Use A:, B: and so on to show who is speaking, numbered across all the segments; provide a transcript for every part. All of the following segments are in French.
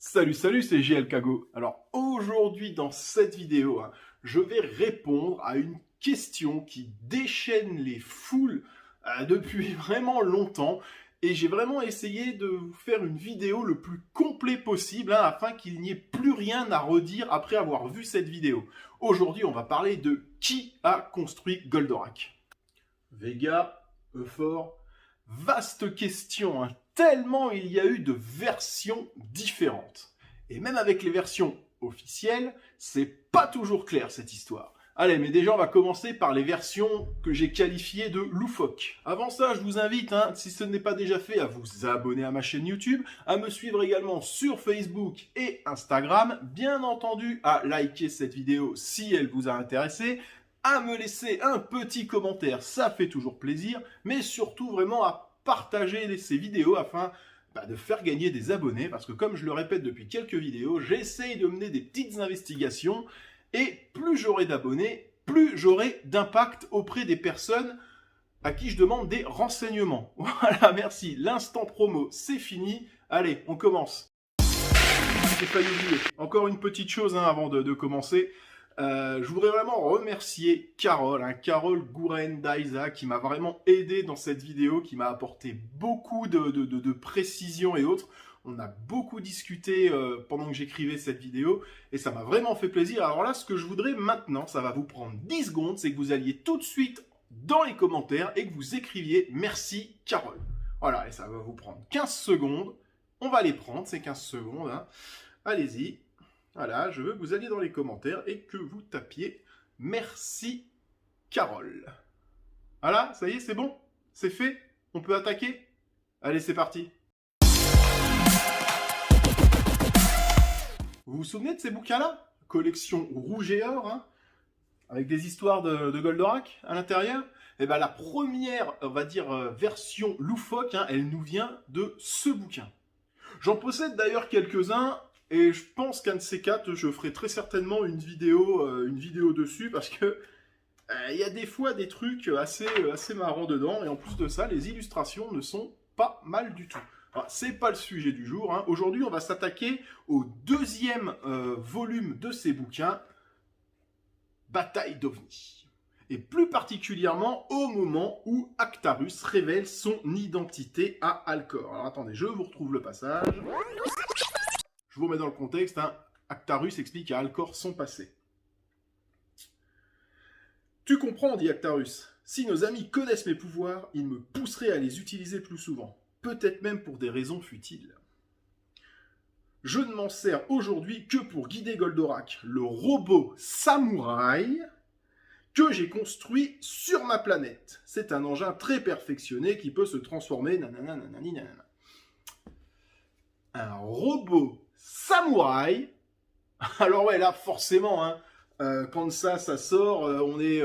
A: Salut, c'est JL Kago. Alors aujourd'hui dans cette vidéo, je vais répondre à une question qui déchaîne les foules depuis vraiment longtemps. Et j'ai vraiment essayé de vous faire une vidéo le plus complet possible afin qu'il n'y ait plus rien à redire après avoir vu cette vidéo. Aujourd'hui, on va parler de qui a construit Goldorak. Vega, Euphor, vaste question, tellement il y a eu de versions différentes. Et même avec les versions officielles, c'est pas toujours clair cette histoire. Allez, mais déjà on va commencer par les versions que j'ai qualifiées de loufoques. Avant ça, je vous invite, si ce n'est pas déjà fait, à vous abonner à ma chaîne YouTube, à me suivre également sur Facebook et Instagram, bien entendu à liker cette vidéo si elle vous a intéressé, à me laisser un petit commentaire, ça fait toujours plaisir, mais surtout vraiment à partager ces vidéos afin de faire gagner des abonnés, parce que comme je le répète depuis quelques vidéos, j'essaye de mener des petites investigations, et plus j'aurai d'abonnés, plus j'aurai d'impact auprès des personnes à qui je demande des renseignements. Voilà, merci, l'instant promo, c'est fini. Allez, on commence. J'ai failli oublier. Encore une petite chose avant de commencer. Je voudrais vraiment remercier Carole, Carole Gouren-Daïza, qui m'a vraiment aidé dans cette vidéo, qui m'a apporté beaucoup de précisions et autres. On a beaucoup discuté pendant que j'écrivais cette vidéo, et ça m'a vraiment fait plaisir. Alors là, ce que je voudrais maintenant, ça va vous prendre 10 secondes, c'est que vous alliez tout de suite dans les commentaires et que vous écriviez « Merci Carole ». Voilà, et ça va vous prendre 15 secondes. On va les prendre, ces 15 secondes. Allez-y. Voilà, je veux que vous alliez dans les commentaires et que vous tapiez « Merci Carole ». Voilà, ça y est, c'est bon? C'est fait? On peut attaquer? Allez, c'est parti. Vous vous souvenez de ces bouquins-là? Collection rouge et or, avec des histoires de Goldorak à l'intérieur? Eh bien, la première, on va dire, version loufoque, elle nous vient de ce bouquin. J'en possède d'ailleurs quelques-uns. Et je pense qu'un de ces quatre, je ferai très certainement une vidéo dessus, parce que il y a des fois des trucs assez marrants dedans, et en plus de ça, les illustrations ne sont pas mal du tout. C'est pas le sujet du jour. Aujourd'hui, on va s'attaquer au deuxième volume de ces bouquins, Bataille d'OVNI. Et plus particulièrement au moment où Actarus révèle son identité à Alcor. Alors attendez, je vous retrouve le passage. Je vous remets dans le contexte, Actarus explique à Alcor son passé. « Tu comprends, dit Actarus, si nos amis connaissent mes pouvoirs, ils me pousseraient à les utiliser plus souvent, peut-être même pour des raisons futiles. Je ne m'en sers aujourd'hui que pour guider Goldorak, le robot samouraï que j'ai construit sur ma planète. C'est un engin très perfectionné qui peut se transformer, nanana, nanani, nanana. Un robot samouraï. Alors ouais, là, forcément, quand ça sort, on est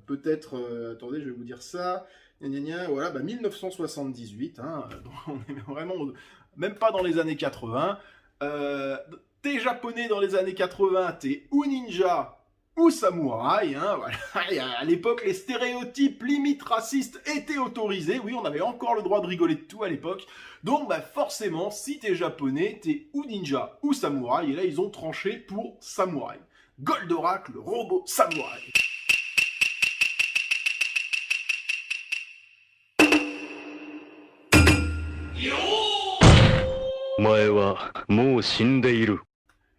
A: peut-être... attendez, je vais vous dire ça. Voilà, 1978. Donc on est vraiment... Même pas dans les années 80. T'es japonais dans les années 80, t'es ou ninja ou samouraï. Voilà. À l'époque, les stéréotypes limite racistes étaient autorisés. Oui, on avait encore le droit de rigoler de tout à l'époque. Donc forcément, si t'es japonais, t'es ou ninja ou samouraï. Et là, ils ont tranché pour samouraï. Goldorak, le robot samouraï.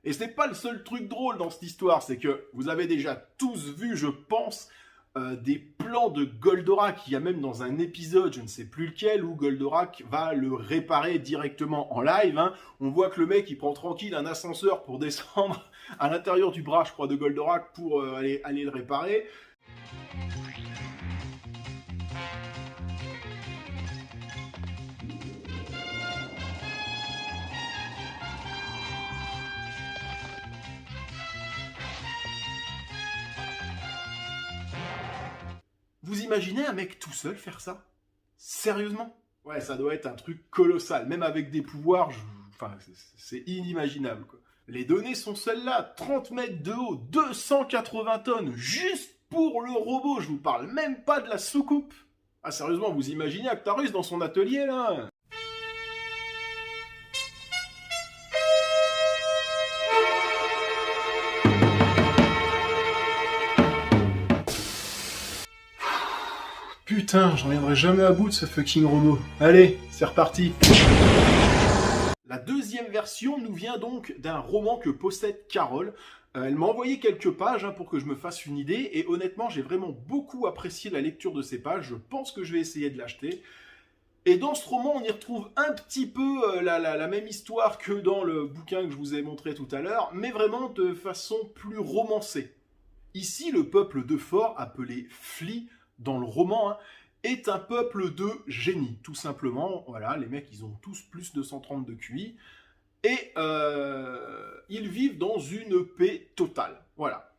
A: Et ce n'est pas le seul truc drôle dans cette histoire, c'est que vous avez déjà tous vu, je pense, des plans de Goldorak. Il y a même dans un épisode, je ne sais plus lequel, où Goldorak va le réparer directement en live. On voit que le mec, il prend tranquille un ascenseur pour descendre à l'intérieur du bras, je crois, de Goldorak pour aller le réparer. Vous imaginez un mec tout seul faire ça? Sérieusement? Ouais, ça doit être un truc colossal. Même avec des pouvoirs, c'est inimaginable, quoi. Les données sont celles-là. 30 mètres de haut, 280 tonnes, juste pour le robot. Je vous parle même pas de la soucoupe. Ah, sérieusement, vous imaginez Actarus dans son atelier, là? putain, j'en reviendrai jamais à bout de ce fucking robot. Allez, c'est reparti. La deuxième version nous vient donc d'un roman que possède Carole. Elle m'a envoyé quelques pages pour que je me fasse une idée, et honnêtement, j'ai vraiment beaucoup apprécié la lecture de ces pages. Je pense que je vais essayer de l'acheter. Et dans ce roman, on y retrouve un petit peu la même histoire que dans le bouquin que je vous ai montré tout à l'heure, mais vraiment de façon plus romancée. Ici, le peuple de Fort, appelé Fli dans le roman, est un peuple de génie, tout simplement. Voilà, les mecs, ils ont tous plus de 130 de QI. Et ils vivent dans une paix totale. Voilà.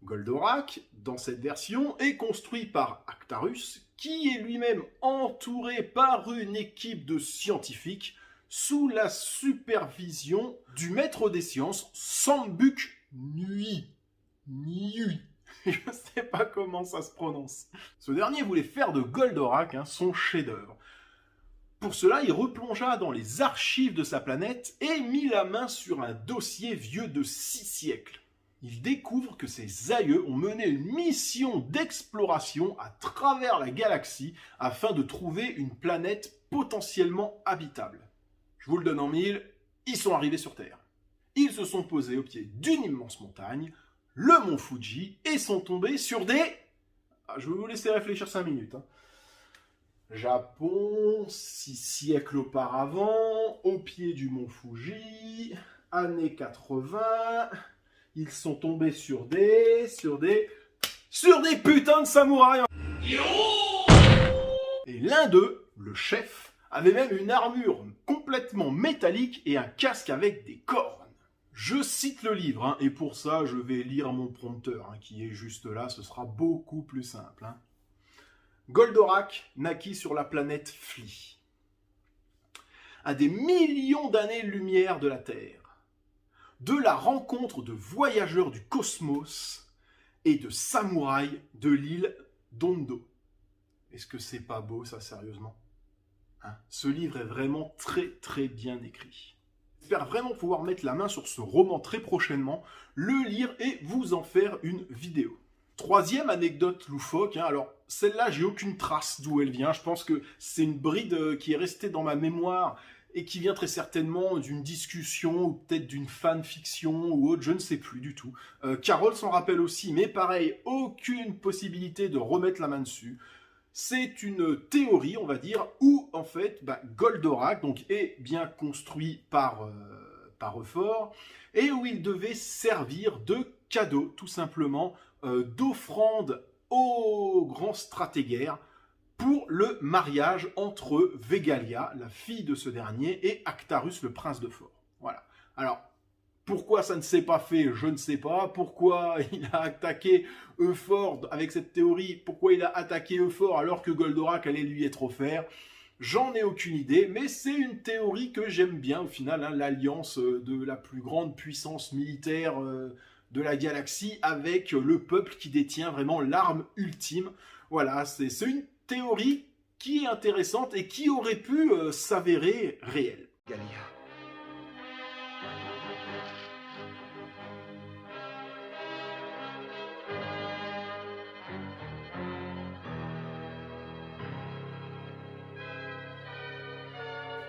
A: Goldorak, dans cette version, est construit par Actarus, qui est lui-même entouré par une équipe de scientifiques sous la supervision du maître des sciences, Sambuk Nui. Nui. Je ne sais pas comment ça se prononce. Ce dernier voulait faire de Goldorak son chef-d'œuvre. Pour cela, il replongea dans les archives de sa planète et mit la main sur un dossier vieux de 6 siècles. Il découvre que ses aïeux ont mené une mission d'exploration à travers la galaxie afin de trouver une planète potentiellement habitable. Je vous le donne en mille, ils sont arrivés sur Terre. Ils se sont posés au pied d'une immense montagne, le mont Fuji, et sont tombés sur des... Je vais vous laisser réfléchir 5 minutes. Japon, 6 siècles auparavant, au pied du mont Fuji, années 80, ils sont tombés sur des putains de samouraïs. Et l'un d'eux, le chef, avait même une armure complètement métallique et un casque avec des cornes. Je cite le livre, et pour ça, je vais lire mon prompteur, qui est juste là, ce sera beaucoup plus simple. Goldorak naquit sur la planète Fli, à des millions d'années-lumière de la Terre, de la rencontre de voyageurs du cosmos et de samouraïs de l'île d'Ondo. Est-ce que c'est pas beau ça, sérieusement? Ce livre est vraiment très très bien écrit. J'espère vraiment pouvoir mettre la main sur ce roman très prochainement, le lire et vous en faire une vidéo. Troisième anecdote loufoque, alors celle-là j'ai aucune trace d'où elle vient, je pense que c'est une bride qui est restée dans ma mémoire et qui vient très certainement d'une discussion ou peut-être d'une fanfiction ou autre, je ne sais plus du tout. Carole s'en rappelle aussi, mais pareil, aucune possibilité de remettre la main dessus. C'est une théorie, on va dire, où en fait Goldorak est bien construit par Euphor et où il devait servir de cadeau, tout simplement, d'offrande au grand stratégaire pour le mariage entre Vegalia, la fille de ce dernier, et Actarus, le prince de Fort. Voilà. Alors, pourquoi ça ne s'est pas fait, je ne sais pas. Pourquoi il a attaqué Euphor avec cette théorie, pourquoi il a attaqué Euphor alors que Goldorak allait lui être offert, j'en ai aucune idée, mais c'est une théorie que j'aime bien au final, l'alliance de la plus grande puissance militaire de la galaxie avec le peuple qui détient vraiment l'arme ultime. Voilà, c'est une théorie qui est intéressante et qui aurait pu s'avérer réelle. Galia.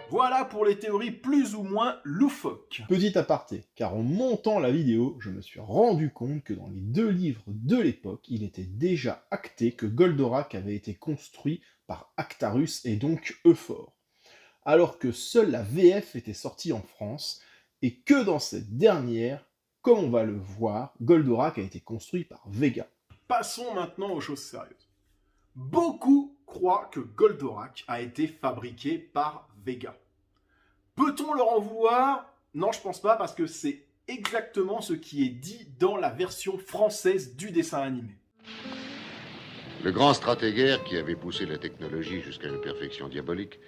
A: Voilà pour les théories plus ou moins loufoques.
B: Petit aparté, car en montant la vidéo, je me suis rendu compte que dans les 2 livres de l'époque, il était déjà acté que Goldorak avait été construit par Actarus et donc Euphor. Alors que seule la VF était sortie en France, et que dans cette dernière, comme on va le voir, Goldorak a été construit par Vega.
A: Passons maintenant aux choses sérieuses. Beaucoup croient que Goldorak a été fabriqué par Vega. Peut-on leur en vouloir? Non, je pense pas, parce que c'est exactement ce qui est dit dans la version française du dessin animé.
C: Le grand stratégaire, qui avait poussé la technologie jusqu'à une perfection diabolique,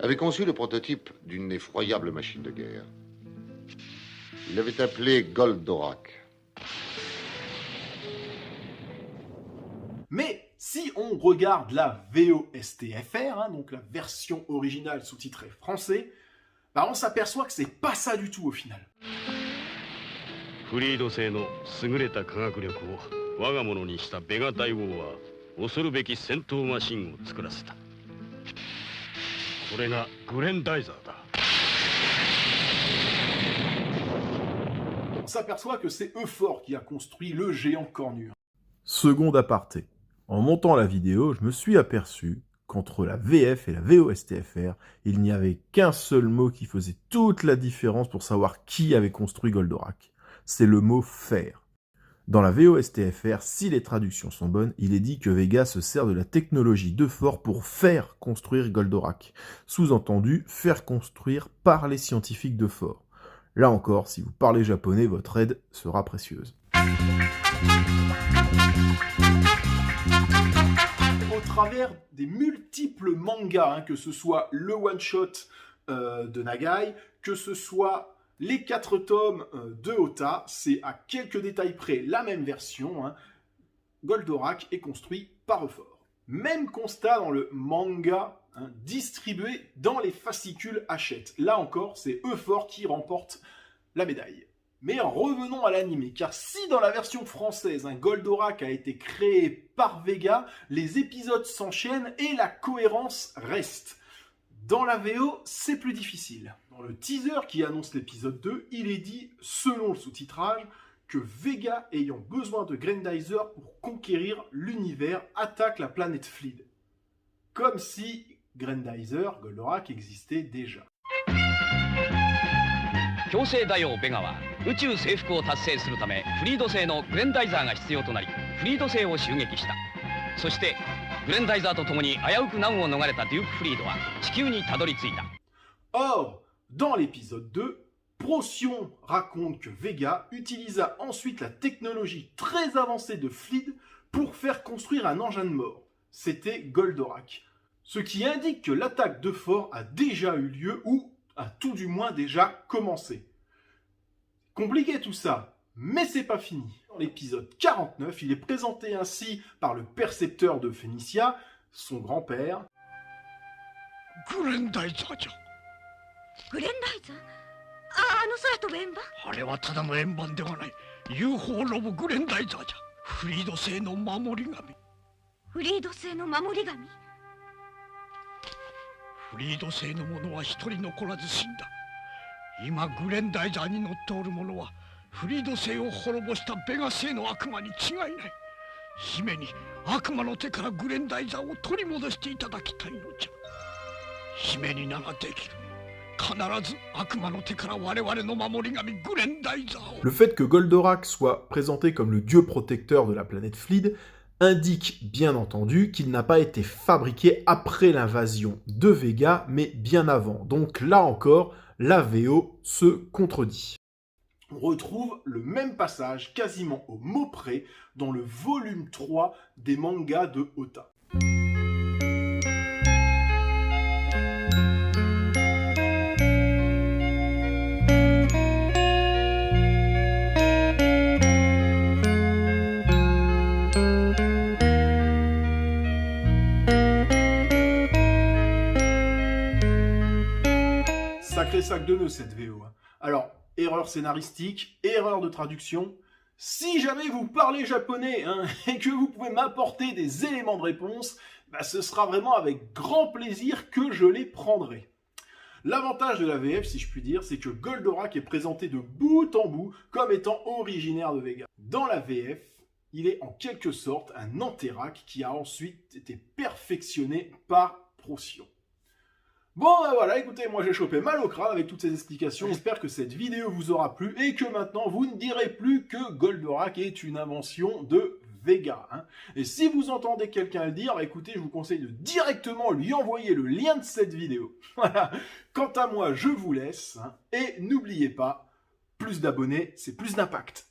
C: avait conçu le prototype d'une effroyable machine de guerre. Il l'avait appelé Goldorak.
A: Mais si on regarde la VOSTFR, donc la version originale sous-titrée français, on s'aperçoit que c'est pas ça du tout au final.
D: 恐るべき戦闘マシンを作らせた。これがグレンダイザーだ。
A: On s'aperçoit que c'est Euphor qui a construit le géant cornu.
B: Seconde aparté. En montant la vidéo, je me suis aperçu qu'entre la VF et la VOSTFR, il n'y avait qu'un seul mot qui faisait toute la différence pour savoir qui avait construit Goldorak. C'est le mot « faire ». Dans la VOSTFR, si les traductions sont bonnes, il est dit que Vega se sert de la technologie d'Euphor pour faire construire Goldorak. Sous-entendu, faire construire par les scientifiques d'Euphor. Là encore, si vous parlez japonais, votre aide sera précieuse.
A: Au travers des multiples mangas, que ce soit le one-shot de Nagai, que ce soit les 4 tomes de Ota, c'est à quelques détails près la même version. Goldorak est construit par Euphor. Même constat dans le manga distribué dans les fascicules Hachette. Là encore, c'est Euphor qui remporte la médaille. Mais revenons à l'anime, car si dans la version française, Goldorak a été créé par Vega, les épisodes s'enchaînent et la cohérence reste. Dans la VO, c'est plus difficile. Dans le teaser qui annonce l'épisode 2, il est dit, selon le sous-titrage, que Vega, ayant besoin de Grendizer pour conquérir l'univers, attaque la planète Fleed. Comme si Grendizer, Goldorak, existait déjà.
E: 強制大王ベガは宇宙征服を達成するためフリード星のグレンダイザーが必要となりフリード星を襲撃した。そしてグレンダイザーと共に危うく難を逃れたデューク・フリードは地球にたどり着いた。
A: Or, dans l'épisode 2, Procyon raconte que Vega utilisa ensuite la technologie très avancée de Fleed pour faire construire un engin de mort. C'était Goldorak. Ce qui indique que l'attaque d'Euphor a déjà eu lieu ou a tout du moins déjà commencé. Compliqué tout ça, mais c'est pas fini. Dans l'épisode 49, il est présenté ainsi par le percepteur de Phénicia, son grand-père.
D: グレンダイザーじゃ。
F: グレンダイザー？あの空飛ぶ円盤？
D: あれはただの円盤ではない。UFO ロボグレンダイザーじゃ。フリード星の守り神。
F: フリード星の守り神？
D: フリード星の者は一人残らず死んだ。今グレンダイザーに乗っておる者はフリード星を滅ぼしたベガ星の悪魔に違いない。姫に悪魔の手からグレンダイザーを取り戻していただきたいのじゃ。姫にならできる。必ず悪魔の手から我々の守り神グレンダイザーを。
B: Le fait que Goldorak soit présenté comme le dieu protecteur de la planète Fleed indique bien entendu qu'il n'a pas été fabriqué après l'invasion de Vega, mais bien avant. Donc là encore, la VO se contredit.
A: On retrouve le même passage, quasiment au mot près, dans le volume 3 des mangas de Ota. Sacré sac de nœuds cette VO. Alors, erreur scénaristique, erreur de traduction. Si jamais vous parlez japonais et que vous pouvez m'apporter des éléments de réponse, ce sera vraiment avec grand plaisir que je les prendrai. L'avantage de la VF, si je puis dire, c'est que Goldorak est présenté de bout en bout comme étant originaire de Vega. Dans la VF, il est en quelque sorte un Antérac qui a ensuite été perfectionné par Procyon. Bon, voilà, écoutez, moi j'ai chopé mal au crâne avec toutes ces explications. J'espère que cette vidéo vous aura plu et que maintenant vous ne direz plus que Goldorak est une invention de Vega. Et si vous entendez quelqu'un le dire, écoutez, je vous conseille de directement lui envoyer le lien de cette vidéo. Voilà. Quant à moi, je vous laisse. Et n'oubliez pas, plus d'abonnés, c'est plus d'impact.